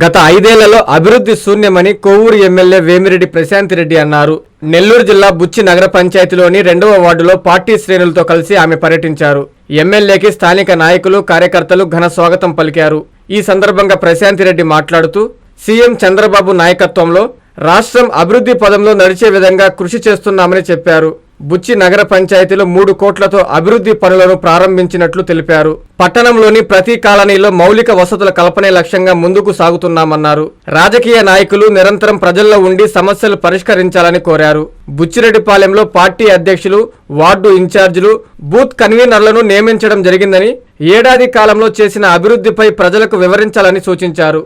గత 5 ఏళ్లలో అభివృద్ధి శూన్యమని కొవ్వూరు ఎమ్మెల్యే వేమిరెడ్డి ప్రశాంత్ రెడ్డి అన్నారు. నెల్లూరు జిల్లా బుచ్చి నగర పంచాయతీలోని 2వ వార్డులో పార్టీ శ్రేణులతో కలిసి ఆమె పర్యటించారు. ఎమ్మెల్యేకి స్థానిక నాయకులు, కార్యకర్తలు ఘన స్వాగతం పలికారు. ఈ సందర్భంగా ప్రశాంత్ రెడ్డి మాట్లాడుతూ సీఎం చంద్రబాబు నాయకత్వంలో రాష్ట్రం అభివృద్ధి పదంలో నడిచే విధంగా కృషి చేస్తున్నామని చెప్పారు. బుచ్చి నగర పంచాయతీలో 3 కోట్లతో అభివృద్ధి పనులను ప్రారంభించినట్లు తెలిపారు. పట్టణంలోని ప్రతి కాలనీలో మౌలిక వసతుల కల్పనే లక్ష్యంగా ముందుకు సాగుతున్నామన్నారు. రాజకీయ నాయకులు నిరంతరం ప్రజల్లో ఉండి సమస్యలు పరిష్కరించాలని కోరారు. బుచ్చిరెడ్డిపాలెంలో పార్టీ అధ్యక్షులు, వార్డు ఇన్ఛార్జీలు, బూత్ కన్వీనర్లను నియమించడం జరిగిందని, ఏడాది కాలంలో చేసిన అభివృద్ధిపై ప్రజలకు వివరించాలని సూచించారు.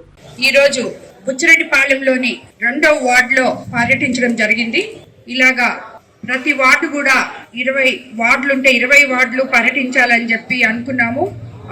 ఈరోజు బుచ్చిరెడ్డిపాలెంలోని 2వ వార్డులో పర్యటించడం జరిగింది. ఇలాగా ప్రతి వార్డు కూడా 20 వార్డులుంటే 20 వార్డులు పర్యటించాలని చెప్పి అనుకున్నాము.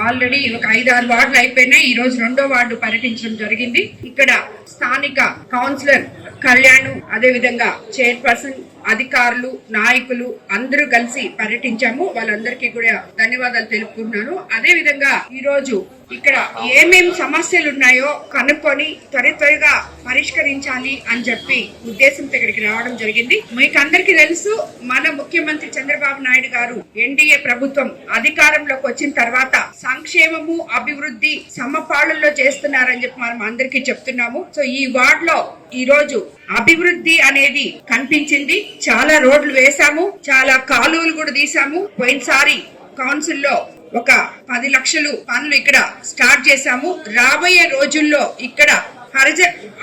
ఆల్రెడీ ఒక 5-6 వార్డులు అయిపోయినాయి. ఈ రోజు 2వ వార్డు పర్యటించడం జరిగింది. ఇక్కడ స్థానిక కౌన్సిలర్ కళ్యాణ్, అదే విధంగా చైర్పర్సన్, అధికారులు, నాయకులు అందరూ కలిసి పర్యటించాము. వాళ్ళందరికీ కూడా ధన్యవాదాలు తెలుపుకుంటున్నాను. అదే విధంగా ఈ రోజు ఇక్కడ ఏమేం సమస్యలు ఉన్నాయో కనుక్కొని త్వరగా పరిష్కరించాలి అని చెప్పి ఉద్దేశంతో ఇక్కడికి రావడం జరిగింది. మీకు అందరికీ తెలుసు, మన ముఖ్యమంత్రి చంద్రబాబు నాయుడు గారు ఎన్డీఏ ప్రభుత్వం అధికారంలోకి వచ్చిన తర్వాత సంక్షేమము, అభివృద్ధి సమపాళ్లలో చేస్తున్నారని చెప్పి మనం అందరికీ చెప్తున్నాము. సో ఈ వార్డ్ లో ఈ రోజు అభివృద్ధి అనేది కనిపించింది. చాలా రోడ్లు వేసాము, చాలా కాలువలు కూడా తీసాము. పోయినసారి కౌన్సిల్ లో ఒక 10 లక్షలు పనులు ఇక్కడ స్టార్ట్ చేశాము. రాబోయే రోజుల్లో ఇక్కడ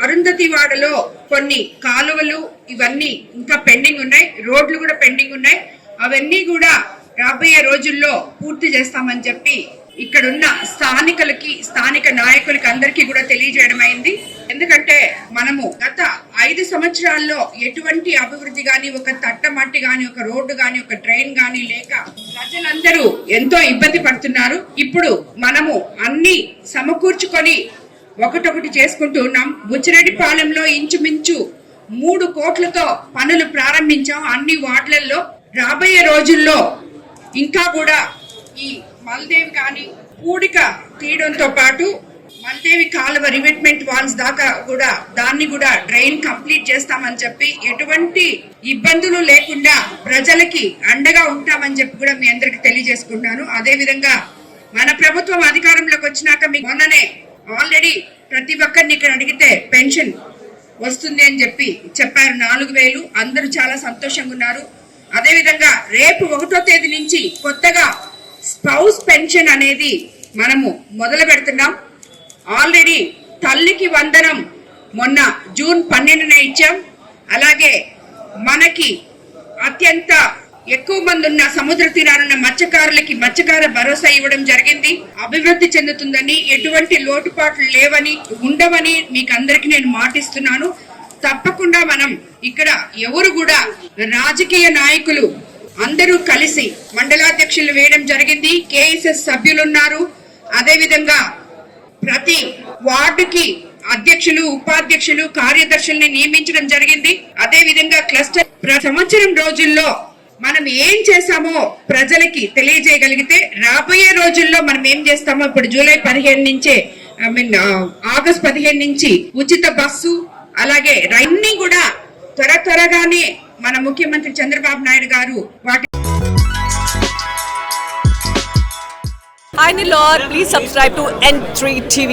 అరుంధతి వాడలో కొన్ని కాలువలు ఇవన్నీ ఇంకా పెండింగ్ ఉన్నాయి, రోడ్లు కూడా పెండింగ్ ఉన్నాయి. అవన్నీ కూడా రాబోయే రోజుల్లో పూర్తి చేస్తామని చెప్పి ఇక్కడున్న స్థానికులకి, స్థానిక నాయకులకి అందరికీ కూడా తెలియజేయడం అయింది. ఎందుకంటే మనము గత 5 సంవత్సరాల్లో ఎటువంటి అభివృద్ధి గాని, ఒక తట్టమట్టి గాని, ఒక రోడ్డు గాని, ఒక ట్రైన్ గాని లేక ప్రజలందరూ ఎంతో ఇబ్బంది పడుతున్నారు. ఇప్పుడు మనము అన్ని సమకూర్చుకొని ఒకటొకటి చేసుకుంటూ ఉన్నాం. బుచ్చిరెడ్డిపాలెంలో ఇంచుమించు 3 కోట్లతో పనులు ప్రారంభించాం అన్ని వార్డులలో. రాబోయే రోజుల్లో ఇంకా కూడా ఈ మల్దేవి కానీ పూడిక తీయడంతో పాటు మల్దేవి కాలువ రివెట్మెంట్ వాల్స్ దాకా కూడా దాన్ని కూడా డ్రైన్ కంప్లీట్ చేస్తామని చెప్పి ఎటువంటి ఇబ్బందులు లేకుండా ప్రజలకి అండగా ఉంటామని చెప్పి కూడా మీ అందరికి తెలియజేసుకుంటున్నాను. అదే విధంగా మన ప్రభుత్వం అధికారంలోకి వచ్చినాక మీకు మొన్ననే ఆల్రెడీ ప్రతి ఒక్కరిని ఇక్కడ అడిగితే పెన్షన్ వస్తుంది అని చెప్పి చెప్పారు. 4,000 అందరూ చాలా సంతోషంగా ఉన్నారు. అదే విధంగా రేపు 1వ తేదీ నుంచి కొత్తగా స్పౌస్ పెన్షన్ అనేది మనము మొదలు పెడుతున్నాం. ఆల్రెడీ తల్లికి వందనం మొన్న జూన్ 12న ఇచ్చాం. అలాగే మనకి అత్యంత ఎక్కువ మంది ఉన్న సముద్ర తీరానున్న మత్స్యకారులకి మత్స్యకార భరోసా ఇవ్వడం జరిగింది. అభివృద్ధి చెందుతుందని, ఎటువంటి లోటుపాట్లు లేవని, ఉండవని మీకు అందరికి నేను మాటిస్తున్నాను. తప్పకుండా మనం ఇక్కడ ఎవరు కూడా రాజకీయ నాయకులు అందరూ కలిసి మండలాధ్యక్షులు వేయడం జరిగింది. కేఎస్ఎస్ సభ్యులున్నారు. అదే విధంగా ప్రతి వార్డుకి అధ్యక్షులు, ఉపాధ్యక్షులు, కార్యదర్శుల్ని నియమించడం జరిగింది. అదే విధంగా క్లస్టర్ సంవత్సరం రోజుల్లో మనం ఏం చేశామో ప్రజలకి తెలియజేయగలిగితే రాబోయే రోజుల్లో మనం ఏం చేస్తామో, ఇప్పుడు జూలై 15 నుంచే ఆగస్ట్ 15 నుంచి ఉచిత బస్సు, అలాగే అన్ని కూడా త్వరగానే మన ముఖ్యమంత్రి చంద్రబాబు నాయుడు గారు వాటి Hi Nilor, please subscribe to N3 TV.